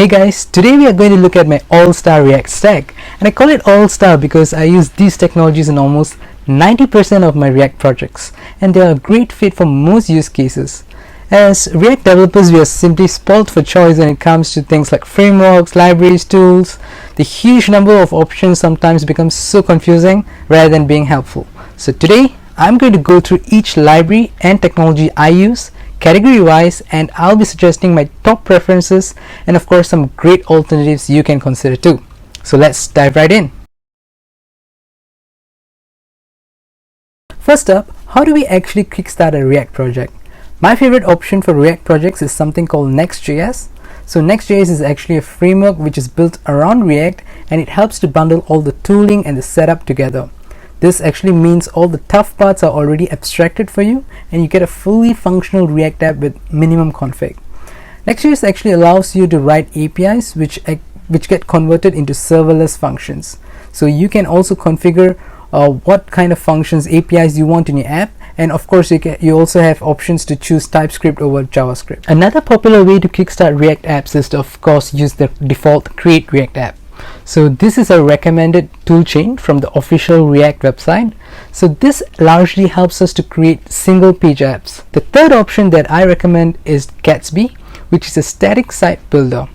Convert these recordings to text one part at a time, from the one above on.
Hey guys, today we are going to look at my all-star React stack, and I call it all-star because I use these technologies in almost 90% of my React projects, and they are a great fit for most use cases. As React developers, we are simply spoiled for choice when it comes to things like frameworks, libraries, tools. The huge number of options sometimes becomes so confusing rather than being helpful. So today, I'm going to go through each library and technology I use, category wise, and I'll be suggesting my top preferences and of course some great alternatives you can consider too. So let's dive right in. First up, how do we actually kickstart a React project? My favorite option for React projects is something called Next.js. So Next.js is actually a framework which is built around React, and it helps to bundle all the tooling and the setup together. This actually means all the tough parts are already abstracted for you, and you get a fully functional React app with minimum config. Next.js actually allows you to write APIs which get converted into serverless functions. So you can also configure what kind of functions, APIs you want in your app, and of course you also have options to choose TypeScript over JavaScript. Another popular way to kickstart React apps is to of course use the default Create React App. So this is a recommended toolchain from the official React website. So this largely helps us to create single page apps. The third option that I recommend is Gatsby, which is a static site builder.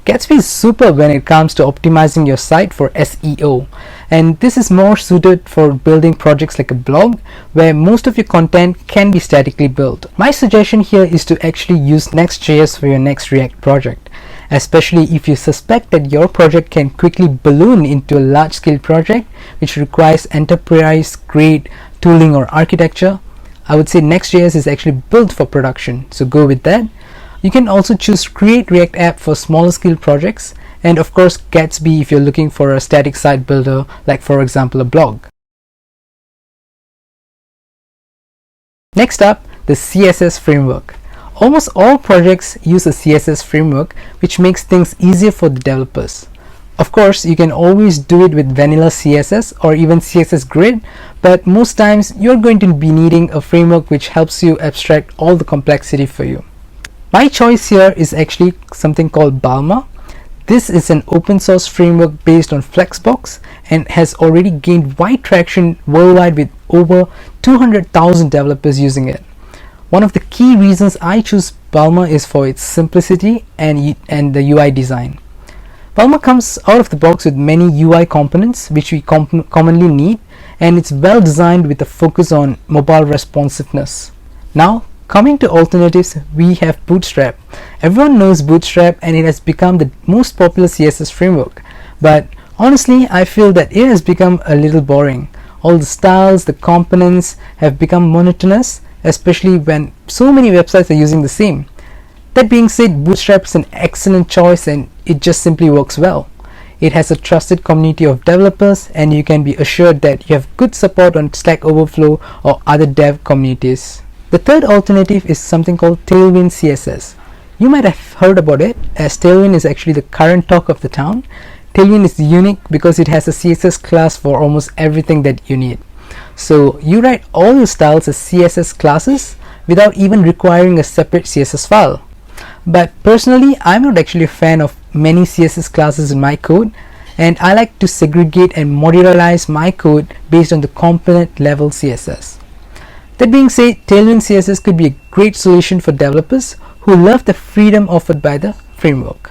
Gatsby is super when it comes to optimizing your site for SEO, and this is more suited for building projects like a blog where most of your content can be statically built. My suggestion here is to actually use Next.js for your next React project, especially if you suspect that your project can quickly balloon into a large-scale project which requires enterprise-grade tooling or architecture. I would say Next.js is actually built for production, so go with that. You can also choose Create React App for smaller scale projects, and of course Gatsby if you're looking for a static site builder, like for example a blog. Next up, the CSS framework. Almost all projects use a CSS framework, which makes things easier for the developers. Of course, you can always do it with vanilla CSS or even CSS Grid, but most times you're going to be needing a framework which helps you abstract all the complexity for you. My choice here is actually something called Bulma. This is an open source framework based on Flexbox and has already gained wide traction worldwide with over 200,000 developers using it. One of the key reasons I choose Bulma is for its simplicity and the UI design. Bulma comes out of the box with many UI components which we commonly need, and it's well designed with a focus on mobile responsiveness. Now, coming to alternatives, we have Bootstrap. Everyone knows Bootstrap and it has become the most popular CSS framework, but honestly I feel that it has become a little boring. All the styles, the components have become monotonous, especially when so many websites are using the same. That being said, Bootstrap is an excellent choice and it just simply works well. It has a trusted community of developers, and you can be assured that you have good support on Stack Overflow or other dev communities. The third alternative is something called Tailwind CSS. You might have heard about it, as Tailwind is actually the current talk of the town. Tailwind is unique because it has a CSS class for almost everything that you need. So you write all your styles as CSS classes without even requiring a separate CSS file. But personally, I'm not actually a fan of many CSS classes in my code, and I like to segregate and modularize my code based on the component level CSS. That being said, Tailwind CSS could be a great solution for developers who love the freedom offered by the framework.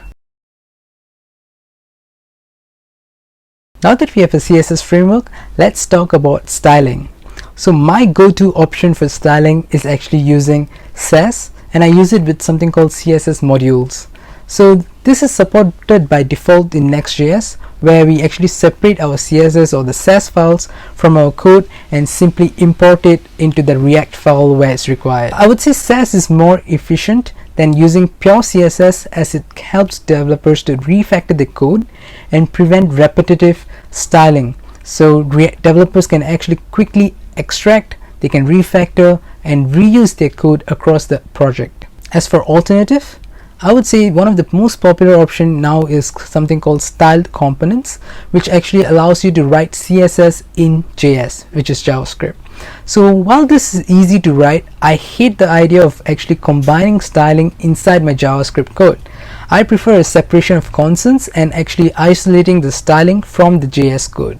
Now that we have a CSS framework, let's talk about styling. So my go-to option for styling is actually using Sass, and I use it with something called CSS modules. So this is supported by default in Next.js, where we actually separate our CSS or the Sass files from our code and simply import it into the React file where it's required. I would say Sass is more efficient than using pure CSS, as it helps developers to refactor the code and prevent repetitive styling. So developers can actually quickly extract, they can refactor and reuse their code across the project. As for alternative, I would say one of the most popular option now is something called styled components, which actually allows you to write CSS in JS, which is JavaScript. So while this is easy to write, I hate the idea of actually combining styling inside my JavaScript code. I prefer a separation of concerns and actually isolating the styling from the JS code.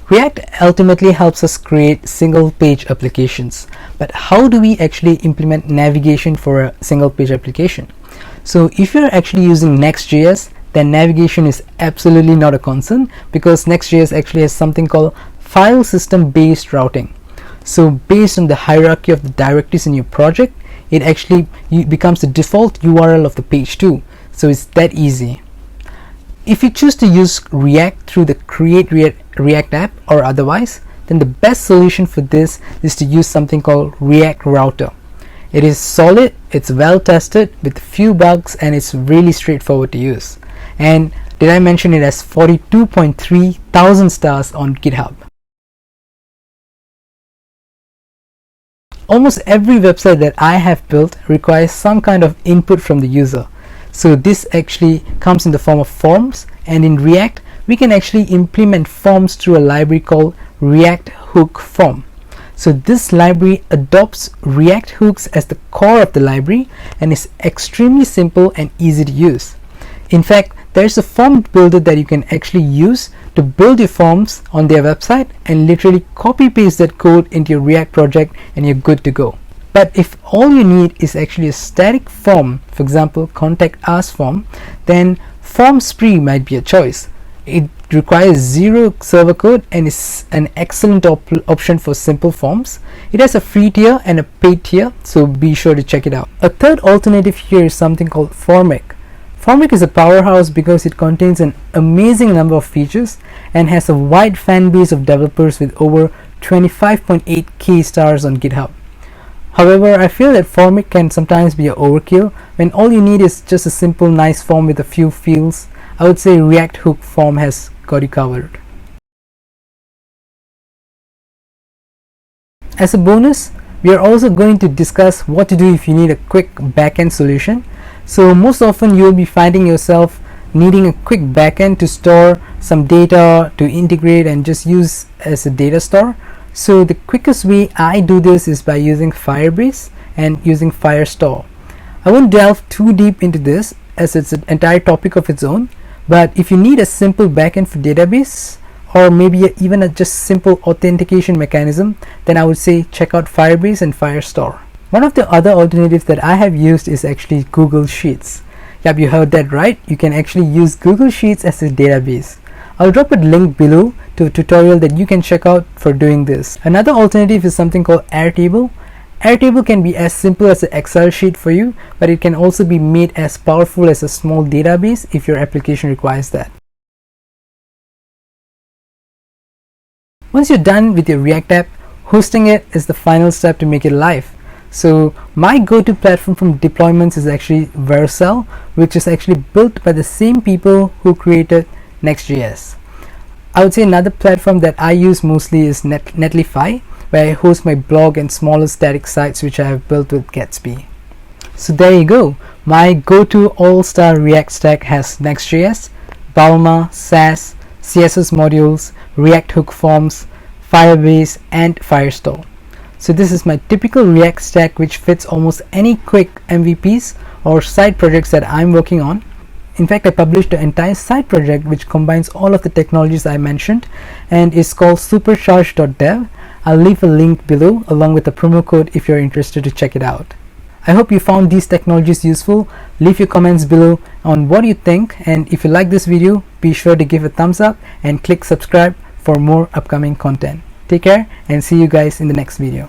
React ultimately helps us create single page applications, but how do we actually implement navigation for a single page application? So if you're actually using Next.js, then navigation is absolutely not a concern, because Next.js actually has something called file system based routing. So based on the hierarchy of the directories in your project, it actually becomes the default URL of the page too. So it's that easy. If you choose to use React through the Create React app or otherwise, then the best solution for this is to use something called React Router. It is solid, it's well tested with few bugs, and it's really straightforward to use. And did I mention it has 42.3 thousand stars on GitHub? Almost every website that I have built requires some kind of input from the user. So this actually comes in the form of forms, and in React we can actually implement forms through a library called React Hook Form. So this library adopts React hooks as the core of the library and is extremely simple and easy to use. In fact, there's a form builder that you can actually use to build your forms on their website and literally copy paste that code into your React project and you're good to go. But if all you need is actually a static form, for example contact us form, then Formspree might be a choice. It requires zero server code and is an excellent option for simple forms. It has a free tier and a paid tier, so be sure to check it out. A third alternative here is something called Formik. Formik is a powerhouse because it contains an amazing number of features and has a wide fan base of developers with over 25.8k stars on GitHub. However, I feel that Formik can sometimes be an overkill when all you need is just a simple nice form with a few fields. I would say React Hook Form has got you covered. As a bonus, we are also going to discuss what to do if you need a quick backend solution. So most often you will be finding yourself needing a quick backend to store some data, to integrate and just use as a data store. So the quickest way I do this is by using Firebase and using Firestore. I won't delve too deep into this as it's an entire topic of its own, but if you need a simple backend for database or maybe even a just simple authentication mechanism, then I would say check out Firebase and Firestore. One of the other alternatives that I have used is actually Google Sheets. Yep, you heard that right. You can actually use Google Sheets as a database. I'll drop a link below to a tutorial that you can check out for doing this. Another alternative is something called Airtable. Airtable can be as simple as an Excel sheet for you, but it can also be made as powerful as a small database if your application requires that. Once you're done with your React app, hosting it is the final step to make it live. So my go-to platform from deployments is actually Vercel, which is actually built by the same people who created Next.js. I would say another platform that I use mostly is Netlify, where I host my blog and smaller static sites which I have built with Gatsby. So there you go. My go-to all-star React stack has Next.js, Bulma, Sass, CSS modules, React Hook Forms, Firebase and Firestore. So this is my typical React stack which fits almost any quick MVPs or side projects that I'm working on. In fact, I published an entire side project which combines all of the technologies I mentioned and is called supercharge.dev. I'll leave a link below along with a promo code if you're interested to check it out. I hope you found these technologies useful. Leave your comments below on what you think, and if you like this video, be sure to give a thumbs up and click subscribe for more upcoming content. Take care and see you guys in the next video.